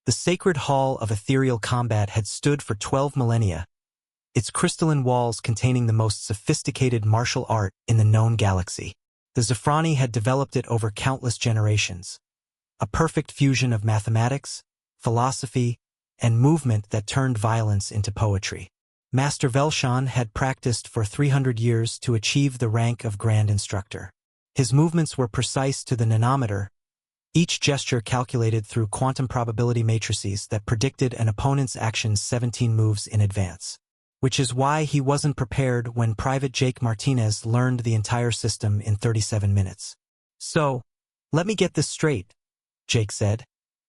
The sacred hall of ethereal combat had stood for 12 millennia, its crystalline walls containing the most sophisticated martial art in the known galaxy. The Zafrani had developed it over countless generations, a perfect fusion of mathematics, philosophy, and movement that turned violence into poetry. Master Velshan had practiced for 300 years to achieve the rank of Grand Instructor. His movements were precise to the nanometer, each gesture calculated through quantum probability matrices that predicted an opponent's actions 17 moves in advance. Which is why he wasn't prepared when Private Jake Martinez learned the entire system in 37 minutes. So, let me get this straight, Jake said,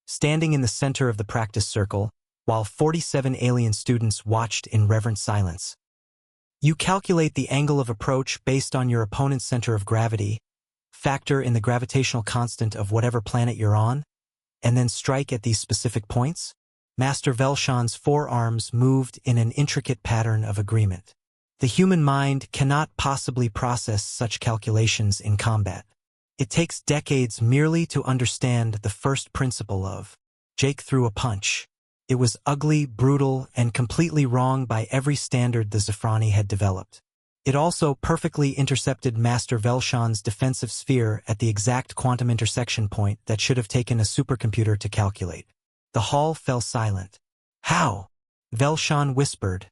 standing in the center of the practice circle, while 47 alien students watched in reverent silence. You calculate the angle of approach based on your opponent's center of gravity, factor in the gravitational constant of whatever planet you're on, and then strike at these specific points? Master Velshan's forearms moved in an intricate pattern of agreement. The human mind cannot possibly process such calculations in combat. It takes decades merely to understand the first principle of. Jake threw a punch. It was ugly, brutal, and completely wrong by every standard the Zafrani had developed. It also perfectly intercepted Master Velshan's defensive sphere at the exact quantum intersection point that should have taken a supercomputer to calculate. The hall fell silent. How? Velshan whispered,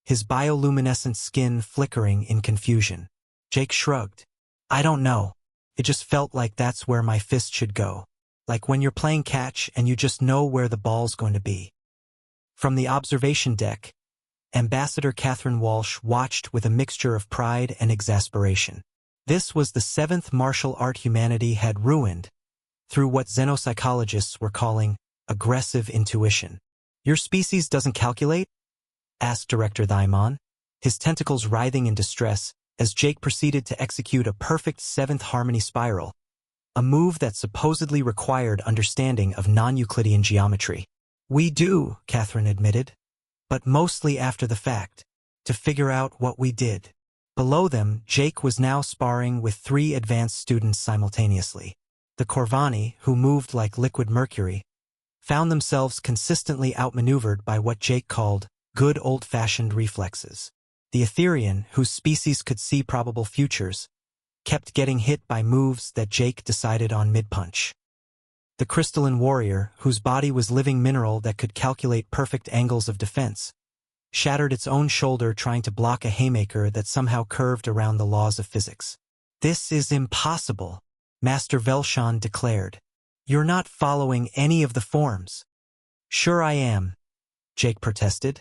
his bioluminescent skin flickering in confusion. Jake shrugged. I don't know. It just felt like that's where my fist should go. Like when you're playing catch and you just know where the ball's going to be. From the observation deck, Ambassador Catherine Walsh watched with a mixture of pride and exasperation. This was the seventh martial art humanity had ruined, through what xenopsychologists were calling aggressive intuition. Your species doesn't calculate? Asked Director Thaimon, his tentacles writhing in distress as Jake proceeded to execute a perfect seventh harmony spiral, a move that supposedly required understanding of non-Euclidean geometry. We do, Catherine admitted, but mostly after the fact, to figure out what we did. Below them, Jake was now sparring with 3 advanced students simultaneously. The Corvani, who moved like liquid mercury, found themselves consistently outmaneuvered by what Jake called good old-fashioned reflexes. The Etherian, whose species could see probable futures, kept getting hit by moves that Jake decided on mid-punch. The crystalline warrior, whose body was living mineral that could calculate perfect angles of defense, shattered its own shoulder trying to block a haymaker that somehow curved around the laws of physics. This is impossible, Master Velshan declared. You're not following any of the forms. Sure I am, Jake protested,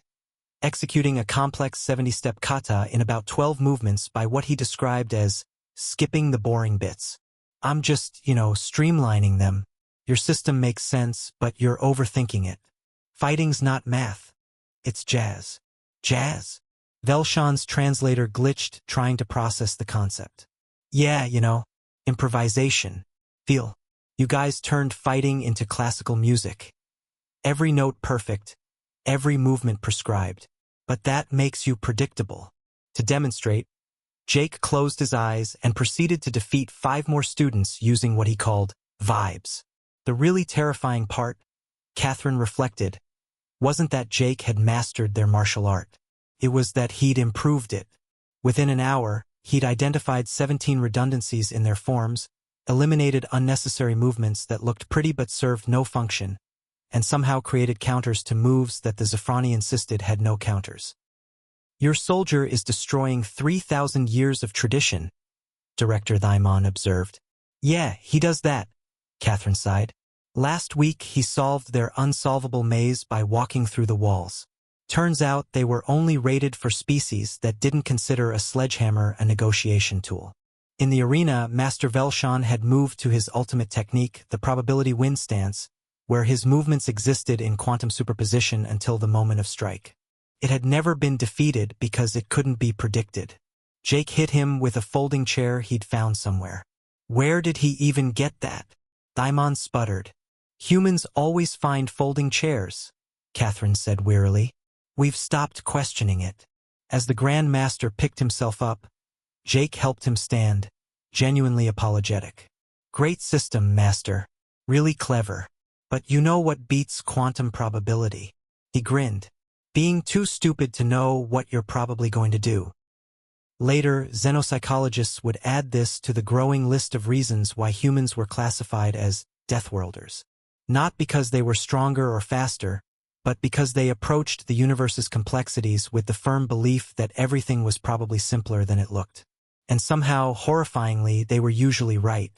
executing a complex 70-step kata in about 12 movements by what he described as skipping the boring bits. I'm just, streamlining them. Your system makes sense, but you're overthinking it. Fighting's not math. It's jazz. Jazz? Velshan's translator glitched, trying to process the concept. Yeah, improvisation. Feel. You guys turned fighting into classical music. Every note perfect, every movement prescribed. But that makes you predictable. To demonstrate, Jake closed his eyes and proceeded to defeat 5 more students using what he called vibes. The really terrifying part, Catherine reflected, wasn't that Jake had mastered their martial art. It was that he'd improved it. Within an hour, he'd identified 17 redundancies in their forms, eliminated unnecessary movements that looked pretty but served no function, and somehow created counters to moves that the Zafrani insisted had no counters. Your soldier is destroying 3,000 years of tradition, Director Thaimon observed. Yeah, he does that, Catherine sighed. Last week he solved their unsolvable maze by walking through the walls. Turns out they were only rated for species that didn't consider a sledgehammer a negotiation tool. In the arena, Master Velshan had moved to his ultimate technique, the probability wind stance, where his movements existed in quantum superposition until the moment of strike. It had never been defeated because it couldn't be predicted. Jake hit him with a folding chair he'd found somewhere. Where did he even get that? Thaimon sputtered. Humans always find folding chairs, Catherine said wearily. We've stopped questioning it. As the Grand Master picked himself up, Jake helped him stand, genuinely apologetic. Great system, Master. Really clever. But you know what beats quantum probability? He grinned. Being too stupid to know what you're probably going to do. Later, xenopsychologists would add this to the growing list of reasons why humans were classified as Deathworlders. Not because they were stronger or faster, but because they approached the universe's complexities with the firm belief that everything was probably simpler than it looked. And somehow, horrifyingly, they were usually right.